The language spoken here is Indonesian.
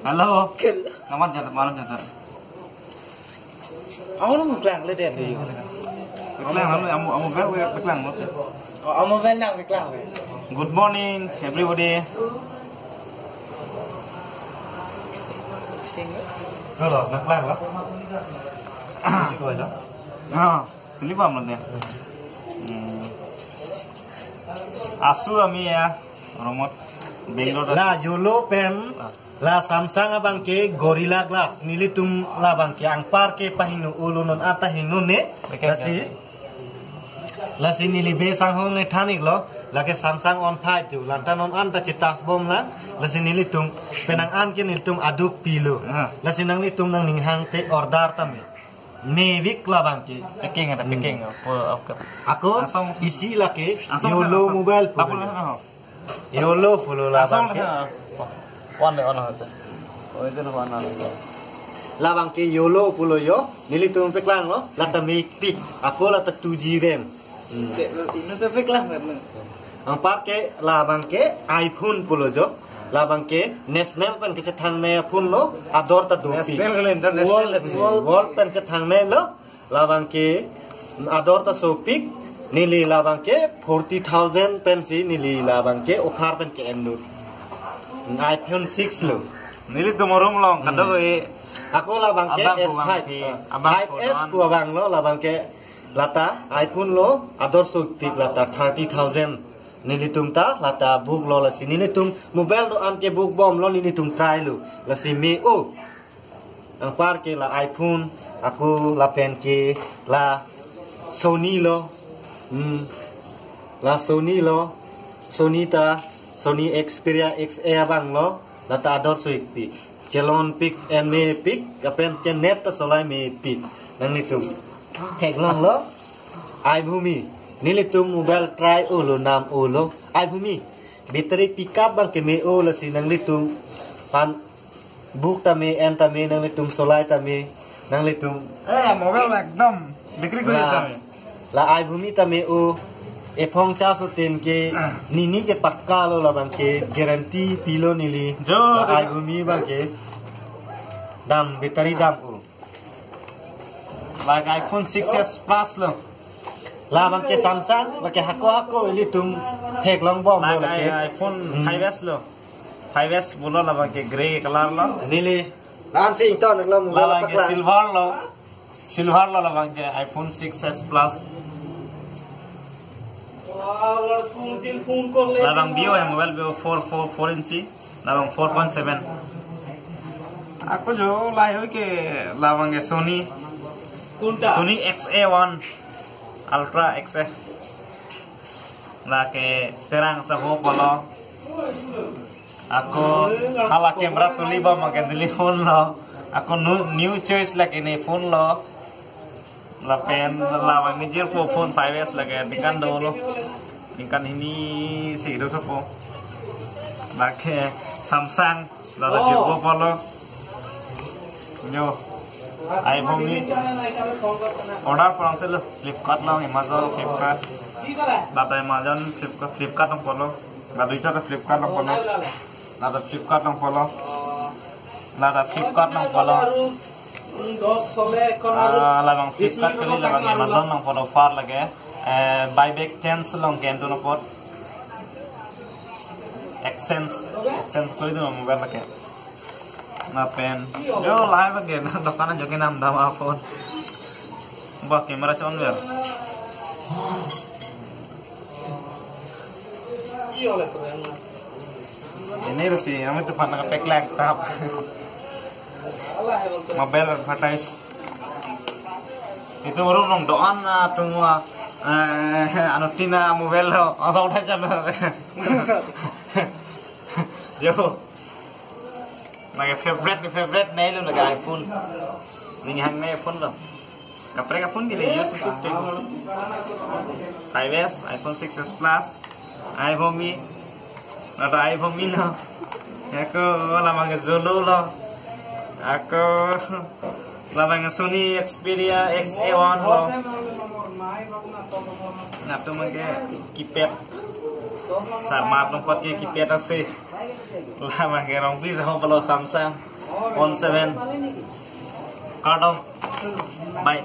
Halo. Naman catat malam catat. Aku nunggu kelang le deh tuh. Kelang lalu amu bel kelang lo. Oh, aku mau nang kelang. Good morning everybody. Halo, nak kelang lo. Itu aja. Sini paham lo nih. Asu ami ya, remote Bangalore. La Yolo pen, la Samsung abang ke Gorilla Glass, nili tum la bang ke angpar ke pahinu ulunon ata hinu ne, lasi nili besang hong ne thanik lo, lagi Samsung on 5 tu, lantan on anta citas bom la, lasi nili tum penang an ke nili tum aduk pilu, lasi nang nili tum nang ninghang te order tami. Mevik lah bang ke, Packing ada packing apa? aku isi lah ke Yolo mobile pun. Yolo follow lah bang ke. One itu. Oh itu one. Lah bang ke Yolo follow yo, nili tum peklang lo, lata make pick, aku lata 2G RAM. Ini perfect lah memang. Ang parke lah bang ke iPhone follow jo, lah bang ke national pen ke cetang ne phone lo, ador ta do pi. World pen cetang ne lo, lah bang ke ador ta so pick, nili lah bang ke 40,000 pen si nili lah bang ke offer pen ke endur. iPhone 6 lo. Nili tumorong long kado Aku lah bang ke S5, 5S ku abang lo lah bang ke lata iPhone lo ador so pick lata 30,000. Nili tum ta lata book lo la sini ni tum mobile do an ke book bom lo nili tum try lo la si me o ang par ke la iPhone aku la pen ke la Sony lo la Sony lo Sony ta Sony Xperia XR bang lo lata ador so pick celon pick and me pick kapen ke net ta solai me pick nang ni tum tek long lo iBhumi nili tum mobile try ulo nam ulo iBhumi battery pickup bar ke me ulo si nang litum pan book ta me en ta me nang litum solai ta me nang litum mobile ekdom bikri kuri sami. la iBhumi ta me u e phong cha so tem ke nini ke pakka lo la bang ke guarantee pilo nili Jo iBhumi bang ke dam battery dam u like iPhone 6s Plus lo. la bang ke Samsung la ke hako ili tum thek long bom lo la ke iPhone 5s lo. 5s bolo la bang ke grey color lo. nili lan sing ton nak lo La mobile bang ke pakla silver lo. Silver lo la bang ke iPhone 6s Plus. La bang Vivo ya mobile Vivo 4 inci. La bang 4.7. Aku jo lai hoi ke la bang ke Sony XA1 Ultra XA. La ke terang sa ho polo. Aku hala kamera tuli ba makan dili phone lo. Aku new choice la ke ni phone lo. La pen la bang ni jir ko phone 5s la ke dikan do lo. Dikan ini si do ko. La ke Samsung la da jir ko polo. Yo iPhone ni order kurang selo Flipkart lo Amazon Flipkart data Amazon Flipkart nang polo data itu ada Flipkart nang polo data Flipkart nang polo data Flipkart nang polo labang Flipkart kali labang Amazon nang polo far lagi buyback chance long kento nang pot exchange kali tu mobile lagi ngapain yo live again dokanan jokin nam dama phone bah kamera on ber ini resi kami tu pan nak peklek tap mobile advertise itu baru nong doan tunggu anu tina mobile lo asal udah jalan yo Naga favorite naik lo naga iPhone. Ning hang naik iPhone lo. Kapre ka phone gile use itu tuh. 5s, iPhone 6s Plus, iPhone mi. Nada iPhone mi no. Aku lamang Zulu lo. Aku lamang Sony Xperia XA1 lo. Nah tu mangke keypad. Sarmat lompat ke keypad asih. Lamang ke rong bisa ho palo Samsung. 17 কাটো বাই